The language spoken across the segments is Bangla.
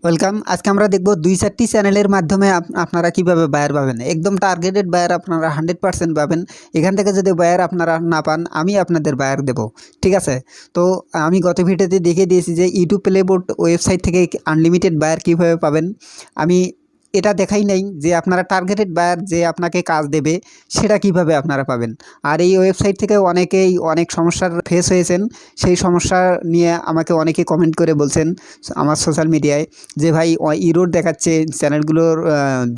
ওয়েলকাম। আজকে আমরা দেখব ২-৪টি চ্যানেলের মাধ্যমে আপনারা কিভাবে বায়ার পাবেন। একদম টার্গেটেড বায়ার আপনারা 100% পাবেন। এখান থেকে যদি বায়ার আপনারা না পান, আমি আপনাদের বায়ার দেব। ঠিক আছে? তো আমি গত ভিডিওতে দেখিয়ে দিয়েছি যে ইউটিউব প্লেবোর্ড ওয়েবসাইট থেকে আনলিমিটেড বায়ার কিভাবে পাবেন। আমি এটা দেখাই নাই যে আপনারা টার্গেটেড বায়ার যে আপনাকে কাজ দেবে সেটা কিভাবে আপনারা পাবেন। আর এই ওয়েবসাইট থেকে অনেকেই অনেক সমস্যার ফেস হয়েছেন। সেই সমস্যা নিয়ে আমাকে অনেকে কমেন্ট করে বলছেন আমার সোশ্যাল মিডিয়ায় যে ভাই ইরোর দেখাচ্ছে, চ্যানেলগুলোর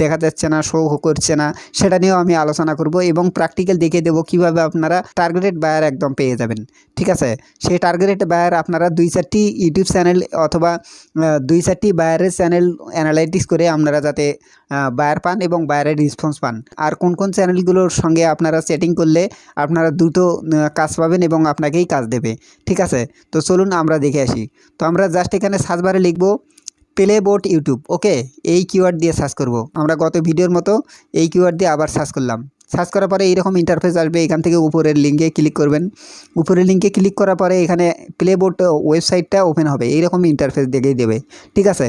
দেখা যাচ্ছে না, শো করছে না। সেটা নিয়েও আমি আলোচনা করব এবং প্র্যাকটিক্যাল দেখিয়ে দেবো কীভাবে আপনারা টার্গেটেড বায়ার একদম পেয়ে যাবেন। ঠিক আছে? সেই টার্গেটেড বায়ার আপনারা ২-৪টি ইউটিউব চ্যানেল অথবা ২-৪টি বায়ারের চ্যানেল অ্যানালাইটিক্স করে আপনারা যাতে বায়ার পান এবং বায়ারের রেসপন্স পান। আর কোন কোন চ্যানেলগুলোর সঙ্গে আপনারা সেটিং করলে আপনারা দ্রুত কাজ পাবেন এবং আপনাকেই কাজ দেবে। ঠিক আছে? তো চলুন আমরা দেখে আসি। তো আমরা জাস্ট এখানে সার্চ বারে লিখব প্লেবোর্ড ইউটিউব। ওকে, এই কিওয়ার্ড দিয়ে সার্চ করব। আমরা গত ভিডিওর মতো এই কিওয়ার্ড দিয়ে আবার সার্চ করলাম। সার্চ করার পরে এইরকম ইন্টারফেস আসবে। এখান থেকে উপরের লিঙ্কে ক্লিক করবেন। উপরের লিঙ্কে ক্লিক করার পরে এখানে প্লেবোর্ড ওয়েবসাইটটা ওপেন হবে। এইরকম ইন্টারফেস দেখিয়ে দেবে। ঠিক আছে?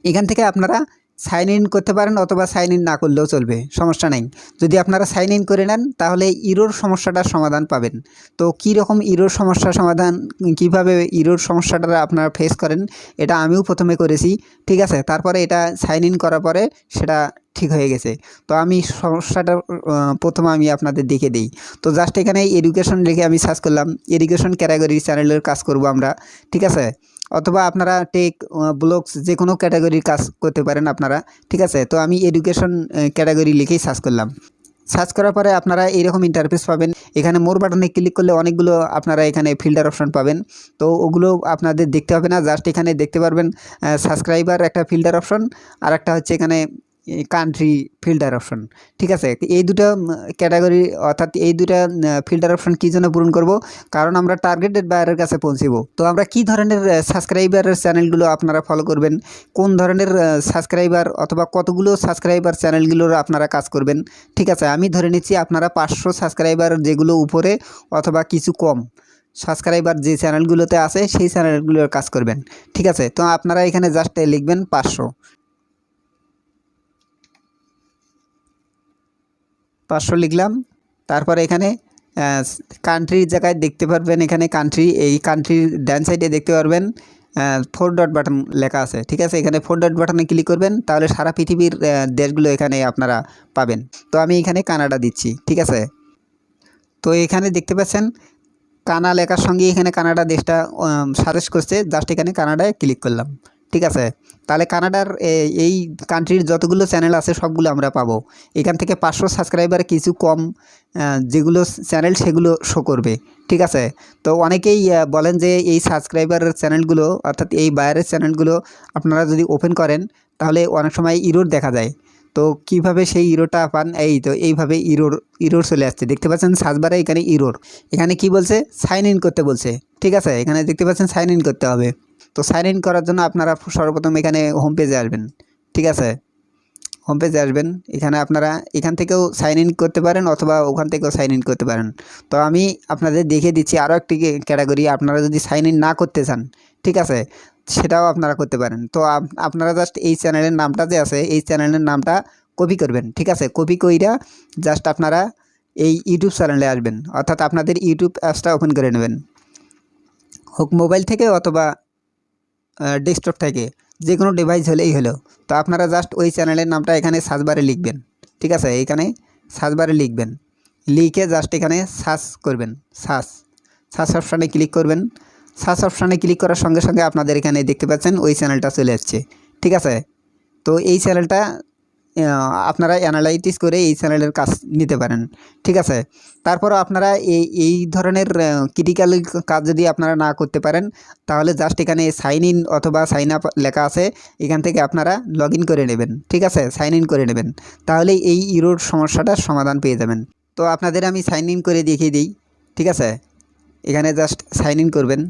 এখান থেকে আপনারা সাইন ইন করতে পারেন অথবা সাইন ইন না করলেও চলবে, সমস্যা নেই। যদি আপনারা সাইন ইন করে নেন তাহলে ইরোর সমস্যাটার সমাধান পাবেন। তো কী রকম ইরোর সমস্যার সমাধান, কিভাবে ইরোর সমস্যাটা আপনারা ফেস করেন, এটা আমিও প্রথমে করেছি। ঠিক আছে? তারপরে এটা সাইন ইন করার পরে সেটা ঠিক হয়ে গেছে। তো আমি সমস্যাটা প্রথমে আমি আপনাদের দেখে দিই। তো জাস্ট এখানে এডুকেশন লিখে আমি সার্চ করলাম। এডুকেশন ক্যাটাগরি চ্যানেলের কাজ করব আমরা। ঠিক আছে? অথবা আপনারা টেক, ব্লগস যে কোনো ক্যাটাগরির কাজ করতে পারেন আপনারা। ঠিক আছে? তো আমি এডুকেশন ক্যাটাগরি লিখেই সার্চ করলাম। সার্চ করার পরে আপনারা এইরকম ইন্টারফেস পাবেন। এখানে মোর বাটনে ক্লিক করলে অনেকগুলো আপনারা এখানে ফিল্টার অপশন পাবেন। তো ওগুলো আপনাদের দেখতে হবে না, জাস্ট এখানে দেখতে পারবেন সাবস্ক্রাইবার একটা ফিল্টার অপশন, আর একটা হচ্ছে এখানে কান্ট্রি ফিল্টার অপশন। ঠিক আছে? এই দুটো ক্যাটাগরি অর্থাৎ এই দুটা ফিল্টার অপশন কী জন্য পূরণ করব, কারণ আমরা টার্গেটেড বায়ারের কাছে পৌঁছব। তো আমরা কী ধরনের সাবস্ক্রাইবারের চ্যানেলগুলো আপনারা ফলো করবেন, কোন ধরনের সাবস্ক্রাইবার অথবা কতগুলো সাবস্ক্রাইবার চ্যানেলগুলোর আপনারা কাজ করবেন। ঠিক আছে? আমি ধরে নিচ্ছি আপনারা 500 সাবস্ক্রাইবার যেগুলো উপরে অথবা কিছু কম সাবস্ক্রাইবার যে চ্যানেলগুলোতে আছে সেই চ্যানেলগুলোর কাজ করবেন। ঠিক আছে? তো আপনারা এখানে জাস্ট লিখবেন 500 লিখলাম। তারপরে এখানে কান্ট্রির জায়গায় দেখতে পারবেন, এখানে কান্ট্রি, এই কান্ট্রির ডান সাইডে দেখতে পারবেন 4 ডট বাটন লেখা আছে। ঠিক আছে? এখানে 4 ডট বাটনে ক্লিক করবেন, তাহলে সারা পৃথিবীর দেশগুলো এখানে আপনারা পাবেন। তো আমি এখানে কানাডা দিচ্ছি। ঠিক আছে? তো এখানে দেখতে পাচ্ছেন কানা লেখার সঙ্গে এখানে কানাডা দেশটা সাজেস্ট করছে। জাস্ট এখানে কানাডায় ক্লিক করলাম। ঠিক আছে? তাহলে কানাডার এই কান্ট্রির যতগুলো চ্যানেল আছে সবগুলো আমরা পাবো। এখান থেকে 500 সাবস্ক্রাইবার কিছু কম যেগুলো চ্যানেল সেগুলো শো করবে। ঠিক আছে? তো অনেকেই বলেন যে এই সাবস্ক্রাইবারের চ্যানেলগুলো অর্থাৎ এই বায়ারের চ্যানেলগুলো আপনারা যদি ওপেন করেন তাহলে অনেক সময় ইরোর দেখা যায়। তো কিভাবে সেই ইরোটা পান, এই তো এইভাবে ইরোর চলে আসছে। দেখতে পাচ্ছেন সার্চ বারে এখানে ইরোর, এখানে কি বলছে, সাইন ইন করতে বলছে। ঠিক আছে? এখানে দেখতে পাচ্ছেন সাইন ইন করতে হবে। তো সাইন ইন করার জন্য আপনারা সর্বপ্রথম এখানে হোম পেজে আসবেন। ঠিক আছে? হোম পেজে আসবেন। এখানে আপনারা এখান থেকেও সাইন ইন করতে পারেন অথবা ওখান থেকেও সাইন ইন করতে পারেন। তো আমি আপনাদের দেখিয়ে দিচ্ছি আরও একটি ক্যাটাগরি, আপনারা যদি সাইন ইন না করতে চান, ঠিক আছে, সেটাও আপনারা করতে পারেন। তো আপনারা জাস্ট এই চ্যানেলের নামটা যে আছে এই চ্যানেলের নামটা কপি করবেন। ঠিক আছে? কপি কইরা জাস্ট আপনারা এই ইউটিউব চ্যানেলে আসবেন, অর্থাৎ আপনাদের ইউটিউব অ্যাপসটা ওপেন করে নেবেন, হোক মোবাইল থেকে অথবা ডেস্কটপ থেকে, যে কোনো ডিভাইস হলেই হলো। তো আপনারা জাস্ট ওই চ্যানেলের নামটা এখানে সার্চ বারে লিখবেন। ঠিক আছে? এইখানে সার্চ বারে লিখবেন, লিখে জাস্ট এখানে সার্চ করবেন। সার্চ অপশানে ক্লিক করবেন। সার্চ অপশানে ক্লিক করার সঙ্গে সঙ্গে আপনাদের এখানে দেখতে পাচ্ছেন ওই চ্যানেলটা চলে আসছে। ঠিক আছে? তো এই চ্যানেলটা আপনারা অ্যানালাইটিস করে এই চ্যানেলের কাজ নিতে পারেন। ঠিক আছে? তারপরও আপনারা এই ধরনের ক্রিটিক্যাল কাজ যদি আপনারা না করতে পারেন তাহলে জাস্ট এখানে সাইন ইন অথবা সাইন আপ লেখা আছে, এখান থেকে আপনারা লগ ইন করে নেবেন। ঠিক আছে? সাইন ইন করে নেবেন, তাহলেই এই ইরোর সমস্যাটার সমাধান পেয়ে যাবেন। তো আপনাদের আমি সাইন ইন করে দেখিয়ে দিই। ঠিক আছে? এখানে জাস্ট সাইন ইন করবেন।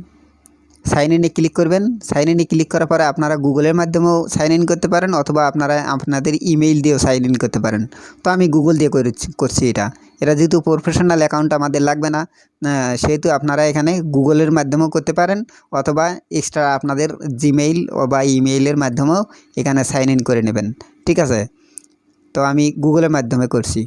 সাইন ইনে ক্লিক করবেন। সাইন ইনে ক্লিক করার পরে আপনারা গুগলের মাধ্যমেও সাইন ইন করতে পারেন, অথবা আপনারা আপনাদের ইমেইল দিয়েও সাইন ইন করতে পারেন। তো আমি গুগল দিয়ে করছি এটা যেহেতু প্রফেশনাল অ্যাকাউন্ট আমাদের লাগবে না, সেহেতু আপনারা এখানে গুগলের মাধ্যমেও করতে পারেন, অথবা এক্সট্রা আপনাদের জিমেইল বা ইমেইলের মাধ্যমেও এখানে সাইন ইন করে নেবেন। ঠিক আছে, তো আমি গুগলের মাধ্যমে করছি।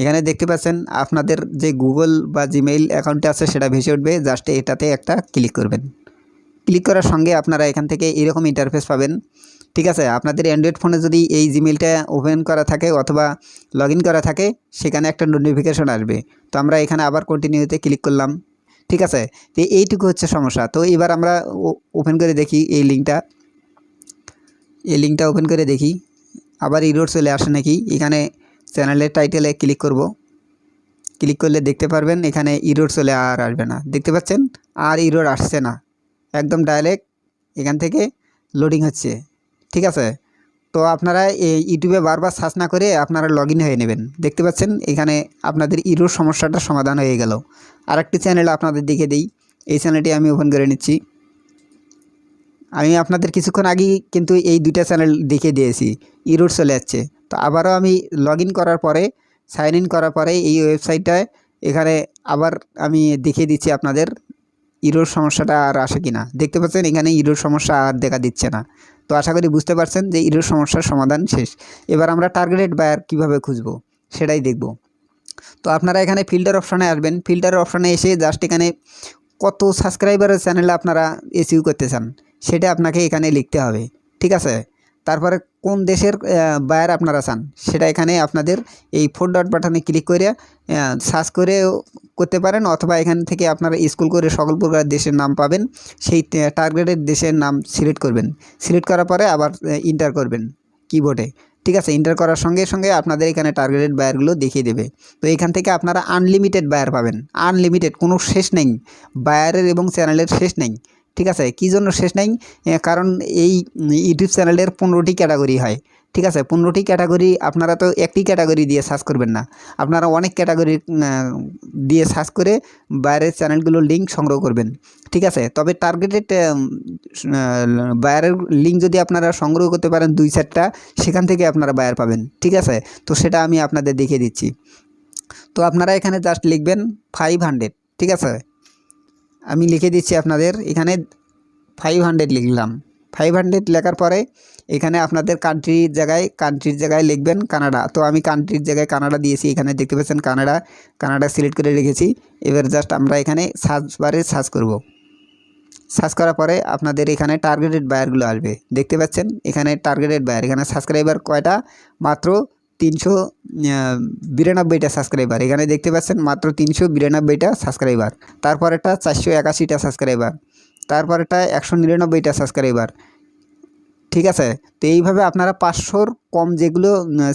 এখানে দেখতে পাচ্ছেন আপনাদের যে গুগল বা জিমেইল অ্যাকাউন্টে আছে সেটা ভেসে উঠবে, জাস্ট এটাতে একটা ক্লিক করবেন। ক্লিক করার সঙ্গে আপনারা এখান থেকে এরকম ইন্টারফেস পাবেন। ঠিক আছে, আপনাদের অ্যান্ড্রয়েড ফোনে যদি এই জিমেইলটা ওপেন করা থাকে অথবা লগ ইন করা থাকে, সেখানে একটা নোটিফিকেশন আসবে। তো আমরা এখানে আবার কন্টিনিউতে ক্লিক করলাম। ঠিক আছে, তো এইটুকু হচ্ছে সমস্যা। তো এবার আমরা ওপেন করে দেখি এই লিঙ্কটা ওপেন করে দেখি আবার ইরর চলে আসে নাকি। এখানে চ্যানেলের টাইটেলে ক্লিক করব। ক্লিক করলে দেখতে পারবেন এখানে ইরর চলে আর আসবে না। দেখতে পাচ্ছেন আর ইরর আসছে না, একদম ডাইরেক্ট এখান থেকে লোডিং হচ্ছে। ঠিক আছে, তো আপনারা এই ইউটিউবে বারবার সার্চ না করে আপনারা লগ ইন হয়ে নেবেন। দেখতে পাচ্ছেন এখানে আপনাদের ইরর সমস্যাটা সমাধান হয়ে গেল। আরেকটি চ্যানেল আপনাদের দেখে দিই, এই চ্যানেলটি আমি ওপেন করে নিচ্ছি। আমি আপনাদের কিছুক্ষণ আগেই কিন্তু এই দুইটা চ্যানেল দেখিয়ে দিয়েছি, ইরর চলে যাচ্ছে। তো আবারও আমি লগ ইন করার পরে সাইন ইন করার পরে এই ওয়েবসাইটটায় এখানে আবার আমি দেখিয়ে দিচ্ছি আপনাদের ইরর সমস্যাটা আর আসে কি না। দেখতে পাচ্ছেন এখানে ইরর সমস্যা আর দেখা দিচ্ছে না। তো আশা করি বুঝতে পারছেন যে ইরর সমস্যার সমাধান শেষ। এবার আমরা টার্গেটেড বায়ার কীভাবে খুঁজব সেটাই দেখব। তো আপনারা এখানে ফিল্টার অপশানে আসবেন। ফিল্টার অপশানে এসে জাস্ট এখানে কত সাবস্ক্রাইবারের চ্যানেলে আপনারা এসইও করতে চান সেটা আপনাকে এখানে লিখতে হবে। ঠিক আছে, তারপরে কোন দেশের বায়ার আপনারা চান সেটা এখানে আপনাদের এই 4 ডট বাটনে ক্লিক করে সার্চ করে করতে পারেন, অথবা এখান থেকে আপনারা স্ক্রল করে সকল প্রকার দেশের নাম পাবেন, সেই টার্গেটেড দেশের নাম সিলেক্ট করবেন। সিলেক্ট করার পরে আবার ইন্টার করবেন কিবোর্ডে। ঠিক আছে, ইন্টার করার সঙ্গে সঙ্গে আপনাদের এখানে টার্গেটেড বায়ারগুলো দেখিয়ে দেবে। তো এখান থেকে আপনারা আনলিমিটেড বায়ার পাবেন, আনলিমিটেড, কোনো শেষ নেই বায়ারের এবং চ্যানেলের শেষ নেই। ঠিক আছে, কী জন্য শেষ নেই? কারণ এই ইউটিউব চ্যানেলের 15টি ক্যাটাগরি হয়। ঠিক আছে, 15টি ক্যাটাগরি, আপনারা তো একটি ক্যাটাগরি দিয়ে সার্চ করবেন না, আপনারা অনেক ক্যাটাগরি দিয়ে সার্চ করে বাইরের চ্যানেলগুলোর লিঙ্ক সংগ্রহ করবেন। ঠিক আছে, তবে টার্গেটেড বায়ারের লিঙ্ক যদি আপনারা সংগ্রহ করতে পারেন 2-4টা, সেখান থেকে আপনারা বায়ার পাবেন। ঠিক আছে, তো সেটা আমি আপনাদের দেখিয়ে দিচ্ছি। তো আপনারা এখানে জাস্ট লিখবেন 500। ঠিক আছে, আমি লিখে দিচ্ছি আপনাদের এখানে 500 লিখলাম। 500 লেখার পরে এখানে আপনাদের কান্ট্রির জায়গায় লিখবেন কানাডা। তো আমি কান্ট্রির জায়গায় কানাডা দিয়েছি, এখানে দেখতে পাচ্ছেন কানাডা সিলেক্ট করে রেখেছি। এবার জাস্ট আমরা এখানে সার্চ বারে সার্চ করব। সার্চ করার পরে আপনাদের এখানে টার্গেটেড বায়ারগুলো আসবে। দেখতে পাচ্ছেন এখানে টার্গেটেড বায়ার, এখানে সাবস্ক্রাইবার কয়টা? মাত্র 392টা সাবস্ক্রাইবার। এখানে দেখতে পাচ্ছেন মাত্র 392টা সাবস্ক্রাইবার। তারপরেরটা 481টা সাবস্ক্রাইবার। তারপরেরটা 199টা সাবস্ক্রাইবার। ঠিক আছে, তো এইভাবে আপনারা 500র কম যেগুলো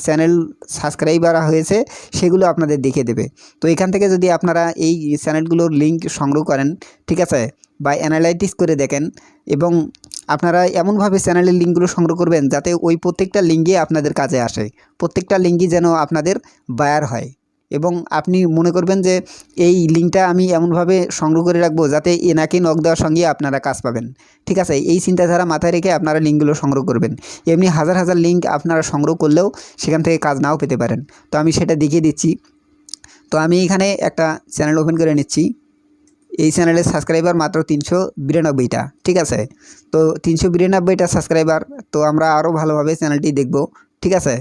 চ্যানেল সাবস্ক্রাইবার হয়েছে সেগুলো আপনাদের দেখিয়ে দেবে। তো এখান থেকে যদি আপনারা এই চ্যানেলগুলোর লিঙ্ক সংগ্রহ করেন, ঠিক আছে, বা অ্যানালাইটিস করে দেখেন, এবং আপনারা এমনভাবে চ্যানেলের লিঙ্কগুলো সংগ্রহ করবেন যাতে ওই প্রত্যেকটা লিঙ্কই আপনাদের কাজে আসে, প্রত্যেকটা লিঙ্কই যেন আপনাদের বায়ার হয়। এবং আপনি মনে করবেন যে এই লিঙ্কটা আমি এমনভাবে সংগ্রহ করে রাখবো যাতে এনাকে নক দেওয়ার সঙ্গে আপনারা কাজ পাবেন। ঠিক আছে, এই চিন্তাধারা মাথায় রেখে আপনারা লিঙ্কগুলো সংগ্রহ করবেন। এমনি হাজার হাজার লিঙ্ক আপনারা সংগ্রহ করলেও সেখান থেকে কাজ নাও পেতে পারেন। তো আমি সেটা দেখিয়ে দিচ্ছি। তো আমি এখানে একটা চ্যানেল ওপেন করে নিচ্ছি। এই চ্যানেলের সাবস্ক্রাইবার মাত্র 392টা। ঠিক আছে, তো 392টা সাবস্ক্রাইবার। তো আমরা আরও ভালোভাবে চ্যানেলটি দেখব। ঠিক আছে,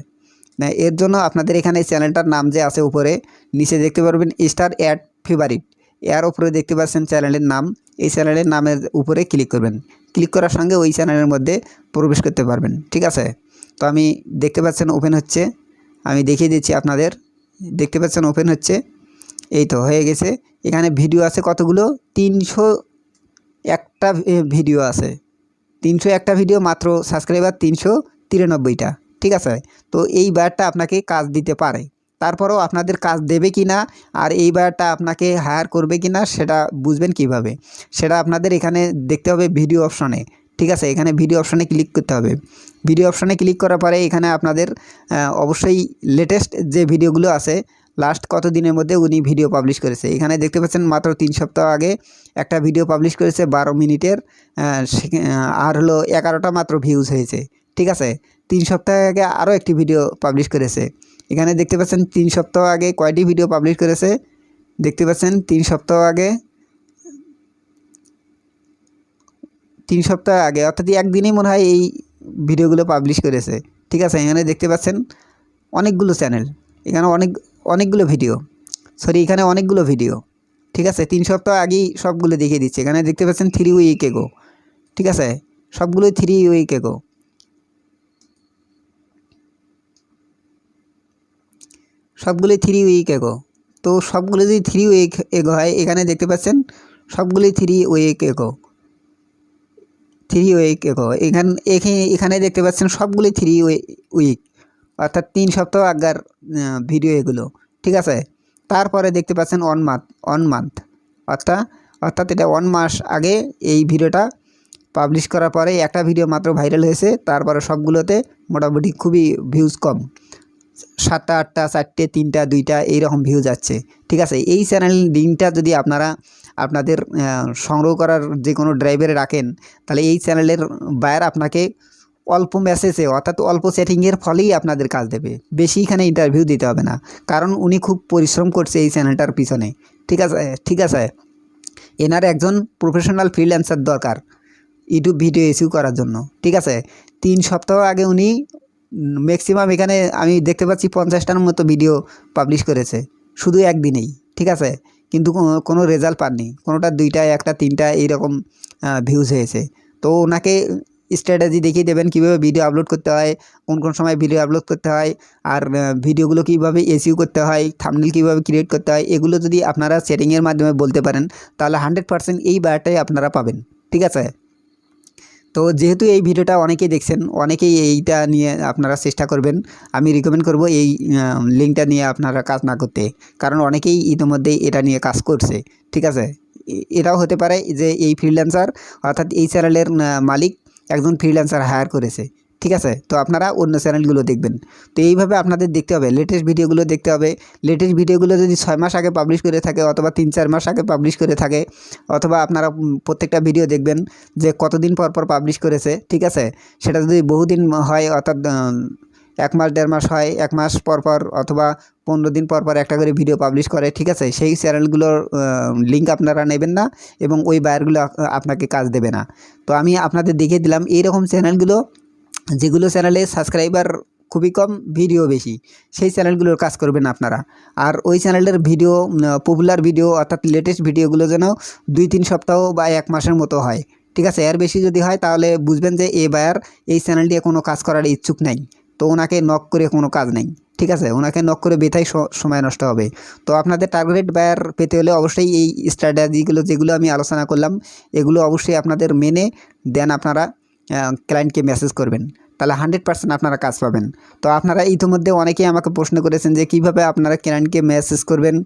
না এর জন্য আপনাদের এখানে চ্যানেলটার নাম যে আছে উপরে নিচে দেখতে পারবেন স্টার অ্যাড ফেভারিট, এর উপরে দেখতে পাচ্ছেন চ্যানেলের নাম। এই চ্যানেলের নামের উপরে ক্লিক করবেন। ক্লিক করার সঙ্গে ওই চ্যানেলের মধ্যে প্রবেশ করতে পারবেন। ঠিক আছে, তো আমি দেখতে পাচ্ছেন ওপেন হচ্ছে, আমি দেখিয়ে দিচ্ছি আপনাদের। দেখতে পাচ্ছেন ওপেন হচ্ছে, এই তো হয়ে গেছে। এখানে ভিডিও আছে কতগুলো? 301টা ভিডিও আছে। 301টা ভিডিও, মাত্র সাবস্ক্রাইবার 393টা। ঠিক আছে, তো এই বায়ারটা আপনাকে কাজ দিতে পারে। তারপরেও আপনাদের কাজ দেবে কি না আর এই বায়ারটা আপনাকে হায়ার করবে কি না সেটা বুঝবেন কিভাবে, সেটা আপনাদের এখানে দেখতে হবে ভিডিও অপশনে। ঠিক আছে, এখানে ভিডিও অপশনে ক্লিক করতে হবে। ভিডিও অপশনে ক্লিক করার পরে এখানে আপনাদের অবশ্যই লেটেস্ট যে ভিডিওগুলো আছে লাস্ট কত দিনের মধ্যে উনি ভিডিও পাবলিশ করেছে। এখানে দেখতে পাচ্ছেন মাত্র 3 সপ্তাহ আগে একটা ভিডিও পাবলিশ করেছে 12 মিনিটের, আর হলো 11টা মাত্র ভিউজ হয়েছে। ঠিক আছে, 3 সপ্তাহ আগে আরও একটি ভিডিও পাবলিশ করেছে। এখানে দেখতে পাচ্ছেন 3 সপ্তাহ আগে কয়টি ভিডিও পাবলিশ করেছে, দেখতে পাচ্ছেন 3 সপ্তাহ আগে, 3 সপ্তাহ আগে অর্থাৎ একদিনেই মনে হয় এই ভিডিওগুলো পাবলিশ করেছে। ঠিক আছে, এখানে দেখতে পাচ্ছেন অনেকগুলো চ্যানেল, এখানে অনেকগুলো ভিডিও, এখানে অনেকগুলো ভিডিও। ঠিক আছে, 3 সপ্তাহ আগেই সবগুলো দেখিয়ে দিচ্ছে। এখানে দেখতে পাচ্ছেন 3 উইক এগো। ঠিক আছে, সবগুলোই 3 উইক এগো, সবগুলোই 3 উইক এগো। তো সবগুলো যদি 3 উইক এগো হয়, এখানে দেখতে পাচ্ছেন সবগুলোই 3 উইক এগো, 3 উইক এগো। এখানে দেখতে পাচ্ছেন সবগুলোই 3 উইক, অর্থাৎ 3 সপ্তাহ আগের ভিডিও এগুলো। ঠিক আছে, তারপরে দেখতে পাচ্ছেন 1 মান্থ, অর্থাৎ এটা 1 মাস আগে এই ভিডিওটা পাবলিশ করার পরে একটা ভিডিও মাত্র ভাইরাল হয়েছে, তারপরে সবগুলোতে মোটামুটি খুবই ভিউজ কম, 7টা 8টা 4টে 3টা 2টা এইরকম ভিউজ যাচ্ছে। ঠিক আছে, এই চ্যানেল লিঙ্কটা যদি আপনারা আপনাদের সংগ্রহ করার যে কোনো ড্রাইভে রাখেন, তাহলে এই চ্যানেলের বায়ার আপনাকে অল্প মেসেজে অর্থাৎ অল্প সেটিংয়ের ফলেই আপনাদের কাজ দেবে, বেশি এখানে ইন্টারভিউ দিতে হবে না, কারণ উনি খুব পরিশ্রম করছে এই চ্যানেলটার পিছনে। ঠিক আছে, এনার একজন প্রফেশনাল ফ্রিল্যান্সার দরকার ইউটিউব ভিডিও ইস্যু করার জন্য। ঠিক আছে, 3 সপ্তাহ আগে উনি ম্যাক্সিমাম এখানে আমি দেখতে পাচ্ছি 50টার মতো ভিডিও পাবলিশ করেছে শুধু একদিনেই। ঠিক আছে, কিন্তু কোনো রেজাল্ট পাননি, কোনোটা 2টা 1টা 3টা এইরকম ভিউজ হয়েছে। তো ওনাকে স্ট্র্যাটেজি দেখিয়ে দেবেন কীভাবে ভিডিও আপলোড করতে হয়, কোন সময় ভিডিও আপলোড করতে হয়, আর ভিডিওগুলো কীভাবে এসইও করতে হয়, থাম্বনেল কীভাবে ক্রিয়েট করতে হয়, এগুলো যদি আপনারা সেটিংয়ের মাধ্যমে বলতে পারেন, তাহলে 100% এই বায়ারটাই আপনারা পাবেন। ঠিক আছে, তো যেহেতু এই ভিডিওটা অনেকেই দেখছেন, অনেকেই এইটা নিয়ে আপনারা চেষ্টা করবেন, আমি রিকমেন্ড করব এই লিঙ্কটা নিয়ে আপনারা কাজ না করতে, কারণ অনেকেই ইতিমধ্যেই এটা নিয়ে কাজ করছে। ঠিক আছে, এটাও হতে পারে যে এই ফ্রিল্যান্সার অর্থাৎ এই চ্যানেলের মালিক একজন ফ্রিল্যান্সার হায়ার করেছে। ঠিক আছে, তো আপনারা অন্য চ্যানেলগুলো দেখবেন। তো এইভাবে আপনাদের দেখতে হবে, লেটেস্ট ভিডিওগুলো দেখতে হবে। লেটেস্ট ভিডিওগুলো যদি 6 মাস আগে পাবলিশ করে থাকে অথবা 3-4 মাস আগে পাবলিশ করে থাকে, অথবা আপনারা প্রত্যেকটা ভিডিও দেখবেন যে কতদিন পর পাবলিশ করেছে। ঠিক আছে, সেটা যদি বহুদিন হয় অর্থাৎ 1 মাস 1.5 মাস হয়, 1 মাস পর অথবা 15 দিন পর একটা করে ভিডিও পাবলিশ করে। ঠিক আছে, সেই চ্যানেলগুলোর লিঙ্ক আপনারা নেবেন না এবং ওই বায়ারগুলো আপনাকে কাজ দেবে না। তো আমি আপনাদের দেখিয়ে দিলাম এইরকম চ্যানেলগুলো, যেগুলো চ্যানেলে সাবস্ক্রাইবার খুবই কম, ভিডিও বেশি, সেই চ্যানেলগুলোর কাজ করবেন আপনারা। আর ওই চ্যানেলের ভিডিও পপুলার ভিডিও অর্থাৎ লেটেস্ট ভিডিওগুলো যেন 2-3 সপ্তাহ বা 1 মাসের মতো হয়। ঠিক আছে, এর বেশি যদি হয় তাহলে বুঝবেন যে এই বায়ার এই চ্যানেল দিয়ে কোনো কাজ করার ইচ্ছুক নেই, তো ওনাকে নক করে কোনো কাজ নেই। ঠিক আছে, ওনাকে নক করে বেথাই সময় নষ্ট হবে। তো আপনাদের টার্গেট বায়ার পেতে হলে অবশ্যই এই স্ট্র্যাটেজিগুলো যেগুলো আমি আলোচনা করলাম, এগুলো অবশ্যই আপনাদের মেনে দেন আপনারা ক্লায়েন্টকে মেসেজ করবেন, তাহলে 100% আপনারা কাজ পাবেন। তো আপনারা ইতিমধ্যে অনেকেই আমাকে প্রশ্ন করেছেন যে কিভাবে আপনারা ক্লায়েন্টকে মেসেজ করবেন,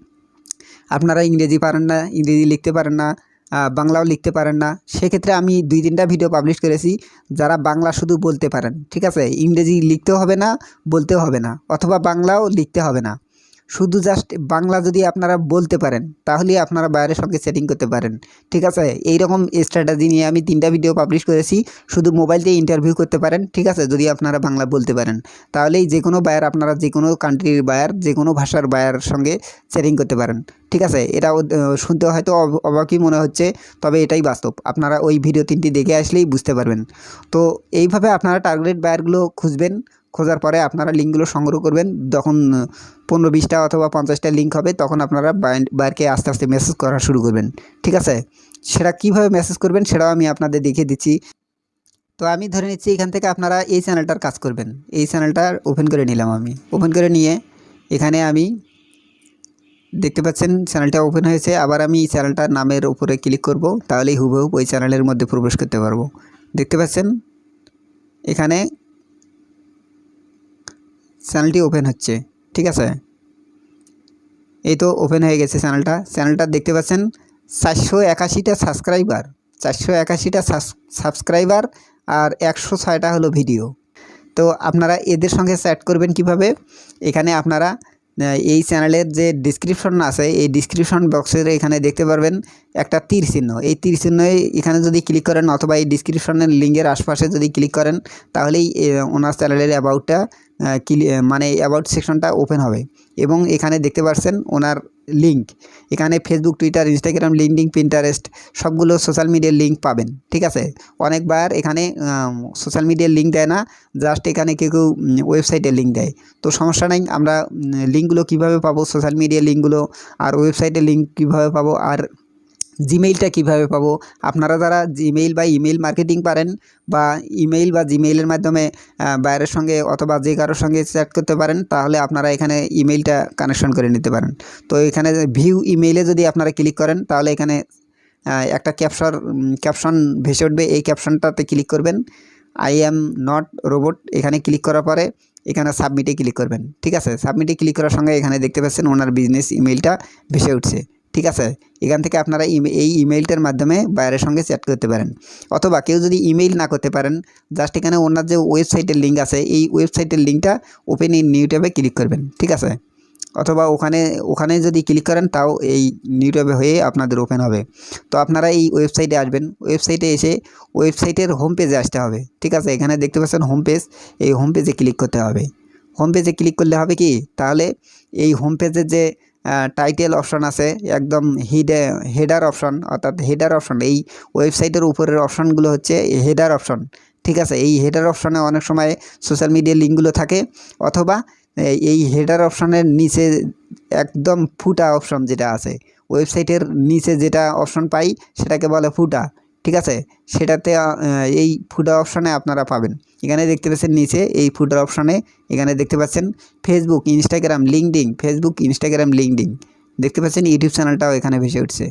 আপনারা ইংরেজি পারেন না, ইংরেজি লিখতে পারেন না, বাংলাও লিখতে পারেন না। সেক্ষেত্রে আমি 2-3টা ভিডিও পাবলিশ করেছি যারা বাংলা শুধু বলতে পারেন। ঠিক আছে, ইংরেজি লিখতেও হবে না, বলতেও হবে না, অথবা বাংলাও লিখতে হবে না, শুধু জাস্ট বাংলা যদি আপনারা বলতে পারেন তাহলেই আপনারা বায়ারের সঙ্গে সেটিং করতে পারেন। ঠিক আছে, এইরকম স্ট্র্যাটেজি নিয়ে আমি 3টা ভিডিও পাবলিশ করেছি, শুধু মোবাইল দিয়ে ইন্টারভিউ করতে পারেন। ঠিক আছে, যদি আপনারা বাংলা বলতে পারেন তাহলেই যে কোনো বায়ার, আপনারা যে কোনো কান্ট্রির বায়ার, যে কোনো ভাষার বায়ার সঙ্গে সেটিং করতে পারেন। ঠিক আছে, এটা শুনতে হয়তো অবাকই মনে হচ্ছে, তবে এটাই বাস্তব, আপনারা ওই ভিডিও 3টি দেখে আসলেই বুঝতে পারবেন। তো এইভাবে আপনারা টার্গেট বায়ারগুলো খুঁজবেন, খোঁজার পরে আপনারা লিঙ্কগুলো সংগ্রহ করবেন। যখন 15-20টা অথবা 50টা লিঙ্ক হবে, তখন আপনারা বায়ারকে আস্তে আস্তে মেসেজ করা শুরু করবেন। ঠিক আছে, সেটা কীভাবে মেসেজ করবেন সেটাও আমি আপনাদের দেখিয়ে দিচ্ছি। তো আমি ধরে নিচ্ছি এখান থেকে আপনারা এই চ্যানেলটার কাজ করবেন। এই চ্যানেলটা ওপেন করে নিলাম, আমি ওপেন করে নিয়ে এখানে আমি দেখতে পাচ্ছেন চ্যানেলটা ওপেন হয়েছে। আবার আমি চ্যানেলটার নামের উপরে ক্লিক করব, তাহলেই হুবহু ওই চ্যানেলের মধ্যে প্রবেশ করতে পারবো। দেখতে পাচ্ছেন এখানে চ্যানেলটি ওপেন হচ্ছে। ঠিক আছে, এই তো ওপেন হয়ে গেছে চ্যানেলটা দেখতে পাচ্ছেন 481টা সাবস্ক্রাইবার আর 106টা হলো ভিডিও। তো আপনারা এদের সঙ্গে চ্যাট করবেন কিভাবে, এখানে আপনারা এই চ্যানেলের যে ডিসক্রিপশন আছে এই ডিসক্রিপশন বক্সের এখানে দেখতে পারবেন একটা তীর চিহ্ন। এই তীর চিহ্নে এখানে যদি ক্লিক করেন অথবা এই ডিসক্রিপশনের লিঙ্কের আশপাশে যদি ক্লিক করেন তাহলেই ওনার চ্যানেলের অ্যাবাউটটা মানে অ্যাবাউট সেকশনটা ওপেন হবে এবং এখানে দেখতে পাচ্ছেন ওনার লিঙ্ক। এখানে Facebook, Twitter, Instagram, LinkedIn, Pinterest সবগুলো সোশ্যাল মিডিয়ার লিঙ্ক পাবেন। ঠিক আছে, অনেকবার এখানে সোশ্যাল মিডিয়ার লিঙ্ক দেয় না, জাস্ট এখানে কেউ কেউ ওয়েবসাইটের লিঙ্ক দেয়। তো সমস্যা নেই, আমরা লিঙ্কগুলো কীভাবে পাবো, সোশ্যাল মিডিয়ার লিঙ্কগুলো আর ওয়েবসাইটের লিঙ্ক কীভাবে পাবো আর জিমেইলটা কীভাবে পাবো। আপনারা যারা জিমেইল বা ইমেইল মার্কেটিং পারেন বা ইমেইল বা জিমেইলের মাধ্যমে বাইরের সঙ্গে অথবা যে কারোর সঙ্গে চ্যাট করতে পারেন তাহলে আপনারা এখানে ইমেইলটা কানেকশন করে নিতে পারেন। তো এখানে ভিউ ইমেইলে যদি আপনারা ক্লিক করেন তাহলে এখানে একটা ক্যাপশন ভেসে উঠবে। এই ক্যাপশনটাতে ক্লিক করবেন, আই অ্যাম নট রোবট। এখানে ক্লিক করার পরে এখানে সাবমিটে ক্লিক করবেন। ঠিক আছে, সাবমিটে ক্লিক করার সঙ্গে এখানে দেখতে পাচ্ছেন ওনার বিজনেস ইমেইলটা ভেসে উঠছে। ঠিক আছে, এখান থেকে আপনারা এই ইমেইলটার মাধ্যমে বাইরের সঙ্গে চ্যাট করতে পারেন। অথবা কেউ যদি ইমেইল না করতে পারেন, জাস্ট এখানে ওনার যে ওয়েবসাইটের লিঙ্ক আছে এই ওয়েবসাইটের লিঙ্কটা ওপেন ইন নিউ ট্যাবে ক্লিক করবেন। ঠিক আছে, অথবা ওখানে যদি ক্লিক করেন তাও এই নিউ ট্যাবে হয়ে আপনাদের ওপেন হবে। তো আপনারা এই ওয়েবসাইটে আসবেন, ওয়েবসাইটে এসে ওয়েবসাইটের হোম পেজে আসতে হবে। ঠিক আছে, এখানে দেখতে পাচ্ছেন হোম পেজ, এই হোম পেজে ক্লিক করতে হবে। হোম পেজে ক্লিক করলে হবে কি, তাহলে এই হোম পেজের যে টাইটেল অপশন আছে একদম হেডার অপশন, অর্থাৎ হেডার অপশন, এই ওয়েবসাইটের উপরের অপশনগুলো হচ্ছে হেডার অপশন। ঠিক আছে, এই হেডার অপশনে অনেক সময় সোশ্যাল মিডিয়ার লিঙ্কগুলো থাকে, অথবা এই হেডার অপশনের নিচে একদম ফুটা অপশন যেটা আছে, ওয়েবসাইটের নিচে যেটা অপশন পাই সেটাকে বলে ফুটা। ঠিক আছে, সেটাতে এই ফুটা অপশনে আপনারা পাবেন। এখানে দেখতে পাচ্ছেন নিচে এই ফুটার অপশনে এখানে দেখতে পাচ্ছেন Facebook, Instagram, LinkedIn, Facebook, Instagram, LinkedIn. দেখতে পাচ্ছেন ইউটিউব চ্যানেলটাও এখানে ভেসে উঠছে,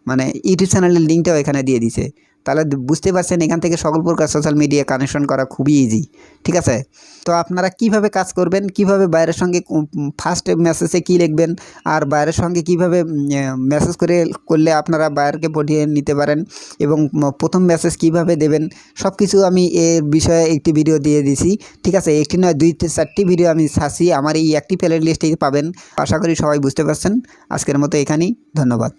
মানে ইউটিউব চ্যানেলের লিঙ্কটাও এখানে দিয়ে দিছে। তাহলে বুঝতে পারছেন এখান থেকে সকল প্রকার সোশ্যাল মিডিয়া কানেকশন করা খুবই ইজি। ঠিক আছে, তো আপনারা কিভাবে কাজ করবেন, কিভাবে বাইরের সঙ্গে ফার্স্ট মেসেজে কী লিখবেন আর বাইরের সঙ্গে কিভাবে মেসেজ করলে আপনারা বাইরকে পঠিয়ে নিতে পারেন এবং প্রথম মেসেজ কিভাবে দেবেন সব কিছু আমি এর বিষয়ে একটি ভিডিও দিয়ে দিছি। ঠিক আছে, একটি নয় 2-4টি ভিডিও আমি ছাড়ছি, আমার এই একটি প্লে লিস্টেই পাবেন। আশা করি সবাই বুঝতে পারছেন। আজকের মতো এখানেই, ধন্যবাদ।